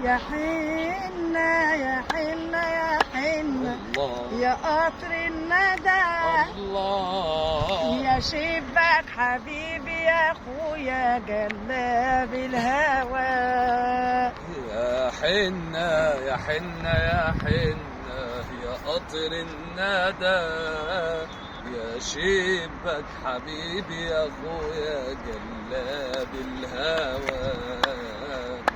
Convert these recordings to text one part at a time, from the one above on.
يا حنة يا حنة يا حنة الله يا قطر الندى الله يا شباك حبيبي يا اخويا جلاب الهوى. يا حنة يا حنة يا حنة يا قطر الندى يا شبك حبيبي يا اخويا جلاب الهوى.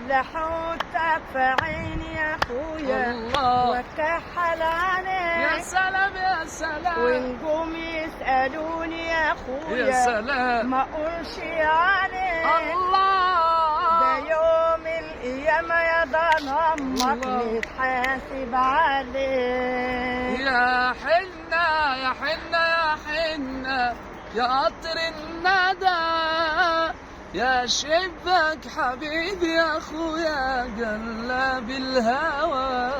لحوتك في عيني يا اخويا الله واتكحل عليك يا سلام يا سلام ونجوم يسألوني يا اخويا يا سلام ما اقولش عليك. ده الله يوم القيامة يا ضنا امك الله. نتحاسب عليه. يا حنة يا حنة يا حنة يا قطر الندى يا شبك حبيبي يا اخويا جلاب الهوى.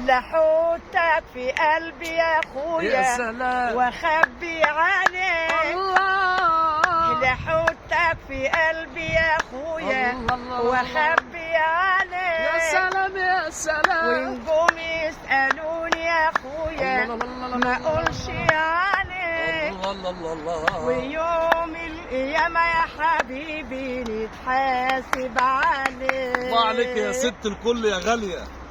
لحوتك في قلبي يا اخويا يا سلام واخبي عليك. الله لحوتك في قلبي يا اخويا الله واخبي عليك. يا سلام يا سلام ونجوم يسألوني يا اخويا ما اقولش عليك. الله الله الله. ويوم القيامة يا حبيبي نتحاسب عليك. الله عليك يا ست الكل يا غالية.